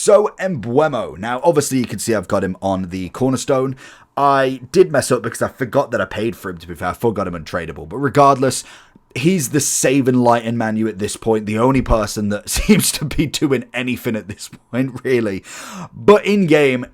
So, Mbeumo. Now, obviously, you can see I've got him on the cornerstone. I did mess up because I forgot that I paid for him, to be fair. I forgot him untradeable. But regardless, he's the save and light in Man U at this point. The only person that seems to be doing anything at this point, really. But in-game,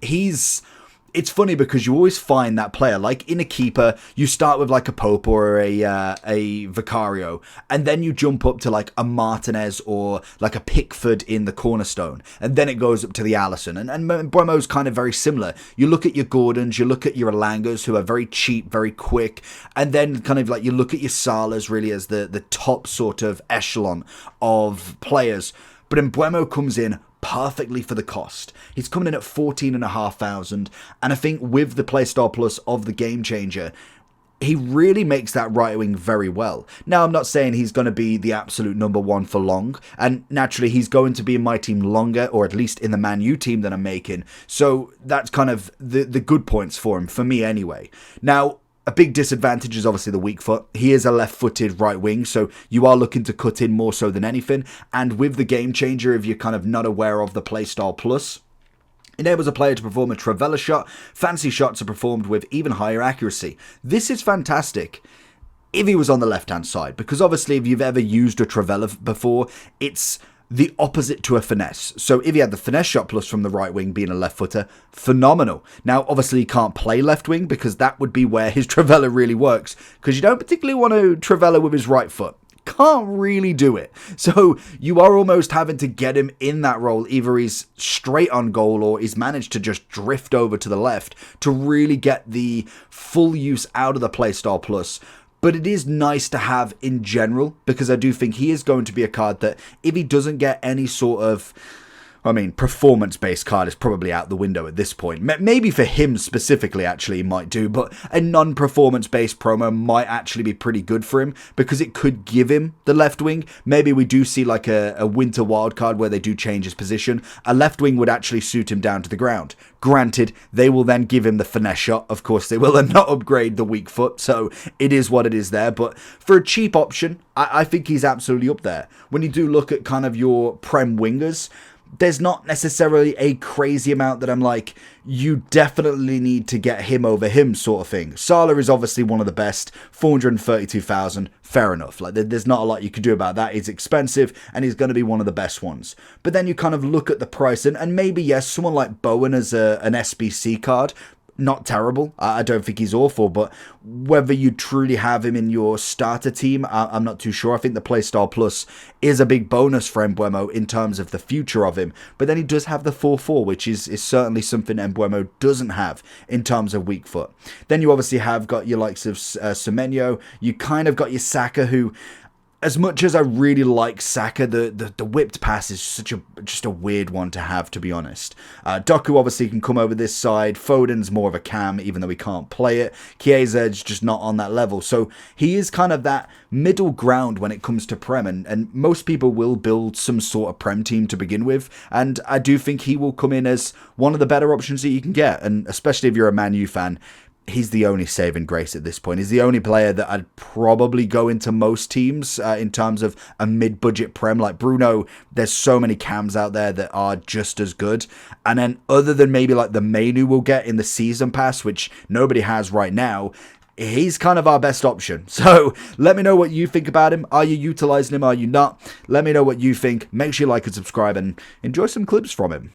it's funny because you always find that player, like in a keeper, you start with like a Pope or a Vicario, and then you jump up to like a Martinez or like a Pickford in the cornerstone, and then it goes up to the Alisson. And Mbeumo's kind of very similar. You look at your Gordons, you look at your Elangas, who are very cheap, very quick, and then kind of like you look at your Salas really as the top sort of echelon of players. But Mbeumo comes in perfectly for the cost. He's coming in at 14,500, and I think with the Playstyle Plus of the Game Changer, he really makes that right wing very well. Now, I'm not saying he's going to be the absolute number one for long, and naturally he's going to be in my team longer, or at least in the Man U team that I'm making, so that's kind of the good points for him, for me anyway. Now, a big disadvantage is obviously the weak foot. He is a left-footed right wing, so you are looking to cut in more so than anything. And with the Game Changer, if you're kind of not aware of the Playstyle Plus, enables a player to perform a Trivela shot. Fancy shots are performed with even higher accuracy. This is fantastic if he was on the left-hand side, because obviously if you've ever used a Trivela before, it's the opposite to a finesse. So if he had the finesse shot plus from the right wing being a left footer, phenomenal. Now, obviously he can't play left wing because that would be where his Trivela really works, because you don't particularly want to Trivela with his right foot. Can't really do it. So you are almost having to get him in that role. Either he's straight on goal or he's managed to just drift over to the left to really get the full use out of the Playstyle Plus. But it is nice to have in general, because I do think he is going to be a card that if he doesn't get any sort of, performance-based card is probably out the window at this point. Maybe for him specifically, actually, he might do, but a non-performance-based promo might actually be pretty good for him, because it could give him the left wing. Maybe we do see like a winter wild card where they do change his position. A left wing would actually suit him down to the ground. Granted, they will then give him the finesse shot. Of course, they will, and not upgrade the weak foot, so it is what it is there. But for a cheap option, I think he's absolutely up there. When you do look at kind of your Prem wingers, there's not necessarily a crazy amount that I'm like, you definitely need to get him over him sort of thing. Salah is obviously one of the best, 432,000, fair enough. Like, there's not a lot you can do about that. He's expensive, and he's going to be one of the best ones. But then you kind of look at the price, and maybe, yes, someone like Bowen as an SBC card, not terrible. I don't think he's awful, but whether you truly have him in your starter team, I'm not too sure. I think the Playstyle Plus is a big bonus for Mbeumo in terms of the future of him. But then he does have the 4-4, which is certainly something Mbeumo doesn't have in terms of weak foot. Then you obviously have got your likes of Semenyo. You kind of got your Saka, who, as much as I really like Saka, the whipped pass is just a weird one to have, to be honest. Doku obviously can come over this side. Foden's more of a cam, even though he can't play it. Chiesa's just not on that level. So he is kind of that middle ground when it comes to Prem. And most people will build some sort of Prem team to begin with. And I do think he will come in as one of the better options that you can get. And especially if you're a Man U fan, he's the only saving grace at this point. He's the only player that I'd probably go into most teams in terms of a mid-budget Prem. Like Bruno, there's so many cams out there that are just as good. And then other than maybe like the Mainu will get in the season pass, which nobody has right now, he's kind of our best option. So let me know what you think about him. Are you utilizing him? Are you not? Let me know what you think. Make sure you like and subscribe and enjoy some clips from him.